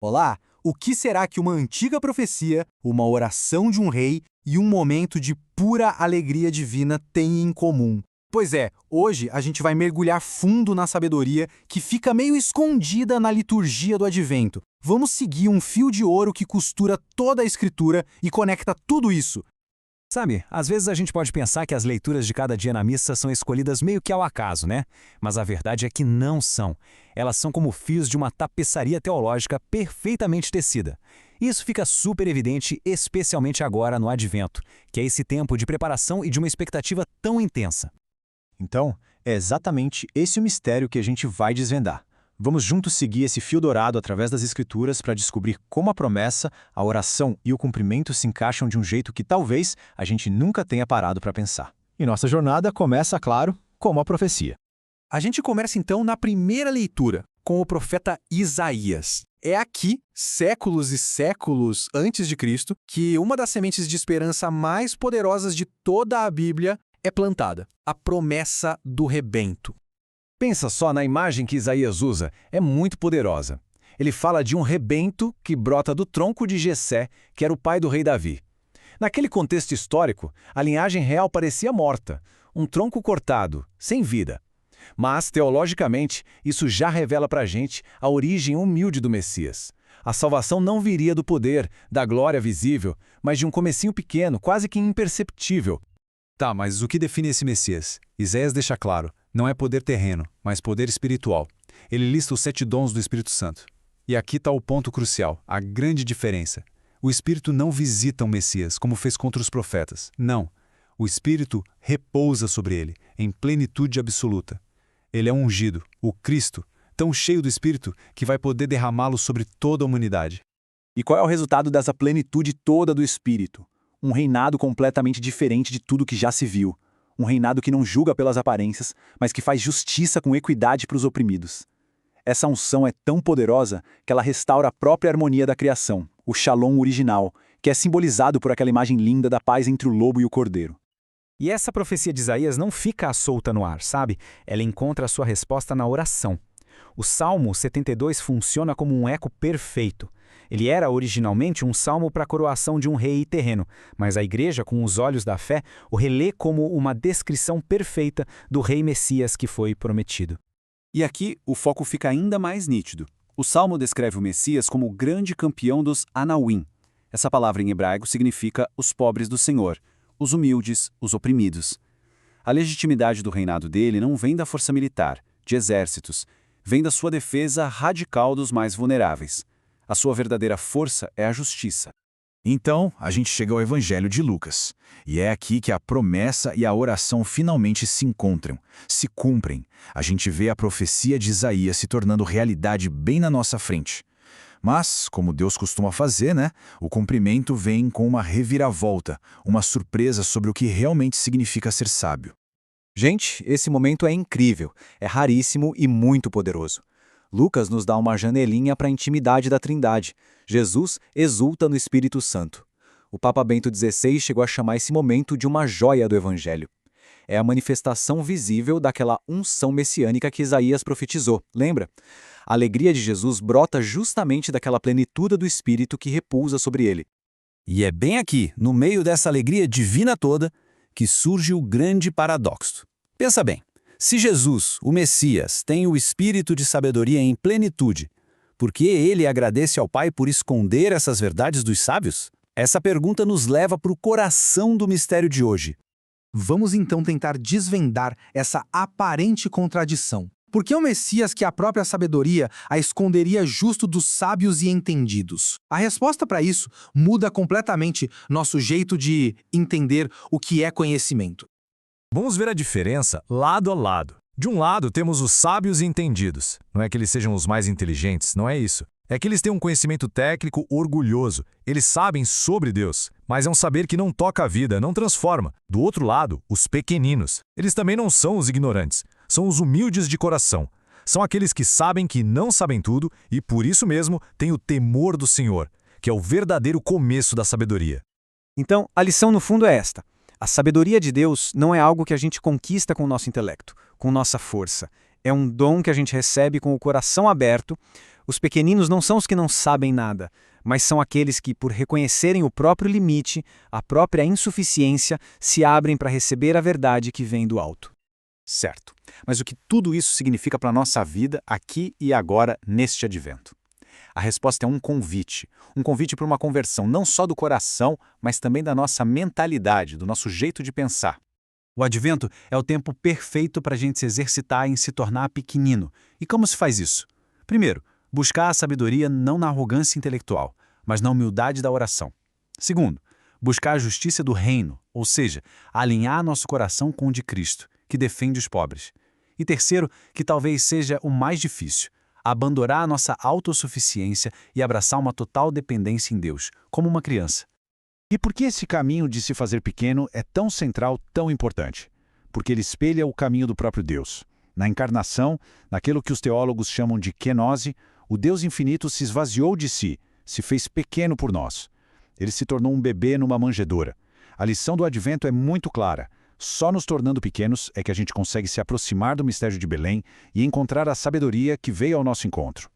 Olá! O que será que uma antiga profecia, uma oração de um rei e um momento de pura alegria divina têm em comum? Pois é, hoje a gente vai mergulhar fundo na sabedoria que fica meio escondida na liturgia do Advento. Vamos seguir um fio de ouro que costura toda a Escritura e conecta tudo isso. Sabe, às vezes a gente pode pensar que as leituras de cada dia na missa são escolhidas meio que ao acaso, né? Mas a verdade é que não são. Elas são como fios de uma tapeçaria teológica perfeitamente tecida. E isso fica super evidente, especialmente agora no Advento, que é esse tempo de preparação e de uma expectativa tão intensa. Então, é exatamente esse o mistério que a gente vai desvendar. Vamos juntos seguir esse fio dourado através das Escrituras para descobrir como a promessa, a oração e o cumprimento se encaixam de um jeito que talvez a gente nunca tenha parado para pensar. E nossa jornada começa, claro, como a profecia. A gente começa então na primeira leitura, com o profeta Isaías. É aqui, séculos e séculos antes de Cristo, que uma das sementes de esperança mais poderosas de toda a Bíblia é plantada, a promessa do rebento. Pensa só na imagem que Isaías usa, é muito poderosa. Ele fala de um rebento que brota do tronco de Jessé, que era o pai do rei Davi. Naquele contexto histórico, a linhagem real parecia morta, um tronco cortado, sem vida. Mas, teologicamente, isso já revela para a gente a origem humilde do Messias. A salvação não viria do poder, da glória visível, mas de um comecinho pequeno, quase que imperceptível. Tá, mas o que define esse Messias? Isaías deixa claro, não é poder terreno, mas poder espiritual. Ele lista os 7 dons do Espírito Santo. E aqui está o ponto crucial, a grande diferença. O Espírito não visita o Messias, como fez contra os profetas. Não. O Espírito repousa sobre ele, em plenitude absoluta. Ele é um ungido, o Cristo, tão cheio do Espírito que vai poder derramá-lo sobre toda a humanidade. E qual é o resultado dessa plenitude toda do Espírito? Um reinado completamente diferente de tudo que já se viu. Um reinado que não julga pelas aparências, mas que faz justiça com equidade para os oprimidos. Essa unção é tão poderosa que ela restaura a própria harmonia da criação, o Shalom original, que é simbolizado por aquela imagem linda da paz entre o lobo e o cordeiro. E essa profecia de Isaías não fica solta no ar, sabe? Ela encontra a sua resposta na oração. O Salmo 72 funciona como um eco perfeito. Ele era originalmente um salmo para a coroação de um rei terreno, mas a igreja, com os olhos da fé, o relê como uma descrição perfeita do rei Messias que foi prometido. E aqui o foco fica ainda mais nítido. O salmo descreve o Messias como o grande campeão dos Anawim. Essa palavra em hebraico significa os pobres do Senhor, os humildes, os oprimidos. A legitimidade do reinado dele não vem da força militar, de exércitos, vem da sua defesa radical dos mais vulneráveis. A sua verdadeira força é a justiça. Então, a gente chega ao Evangelho de Lucas. E é aqui que a promessa e a oração finalmente se encontram, se cumprem. A gente vê a profecia de Isaías se tornando realidade bem na nossa frente. Mas, como Deus costuma fazer, né? O cumprimento vem com uma reviravolta, uma surpresa sobre o que realmente significa ser sábio. Gente, esse momento é incrível, é raríssimo e muito poderoso. Lucas nos dá uma janelinha para a intimidade da Trindade. Jesus exulta no Espírito Santo. O Papa Bento XVI chegou a chamar esse momento de uma joia do Evangelho. É a manifestação visível daquela unção messiânica que Isaías profetizou, lembra? A alegria de Jesus brota justamente daquela plenitude do Espírito que repousa sobre ele. E é bem aqui, no meio dessa alegria divina toda, que surge o grande paradoxo. Pensa bem. Se Jesus, o Messias, tem o espírito de sabedoria em plenitude, por que ele agradece ao Pai por esconder essas verdades dos sábios? Essa pergunta nos leva para o coração do mistério de hoje. Vamos então tentar desvendar essa aparente contradição. Por que o Messias, que é a própria sabedoria, a esconderia justo dos sábios e entendidos? A resposta para isso muda completamente nosso jeito de entender o que é conhecimento. Vamos ver a diferença lado a lado. De um lado, temos os sábios e entendidos. Não é que eles sejam os mais inteligentes, não é isso. É que eles têm um conhecimento técnico orgulhoso. Eles sabem sobre Deus, mas é um saber que não toca a vida, não transforma. Do outro lado, os pequeninos. Eles também não são os ignorantes. São os humildes de coração. São aqueles que sabem que não sabem tudo e, por isso mesmo, têm o temor do Senhor, que é o verdadeiro começo da sabedoria. Então, a lição no fundo é esta. A sabedoria de Deus não é algo que a gente conquista com o nosso intelecto, com nossa força. É um dom que a gente recebe com o coração aberto, Os pequeninos não são os que não sabem nada, mas são aqueles que, por reconhecerem o próprio limite, a própria insuficiência, se abrem para receber a verdade que vem do alto. Certo. Mas o que tudo isso significa para a nossa vida aqui e agora, neste advento? A resposta é um convite para uma conversão não só do coração, mas também da nossa mentalidade, do nosso jeito de pensar. O advento é o tempo perfeito para a gente se exercitar em se tornar pequenino. E como se faz isso? Primeiro, buscar a sabedoria não na arrogância intelectual, mas na humildade da oração. Segundo, buscar a justiça do reino, ou seja, alinhar nosso coração com o de Cristo, que defende os pobres. E terceiro, que talvez seja o mais difícil, abandonar a nossa autossuficiência e abraçar uma total dependência em Deus, como uma criança. E por que esse caminho de se fazer pequeno é tão central, tão importante? Porque ele espelha o caminho do próprio Deus. Na encarnação, naquilo que os teólogos chamam de kenose, o Deus infinito se esvaziou de si, se fez pequeno por nós. Ele se tornou um bebê numa manjedoura. A lição do advento é muito clara. Só nos tornando pequenos é que a gente consegue se aproximar do mistério de Belém e encontrar a sabedoria que veio ao nosso encontro.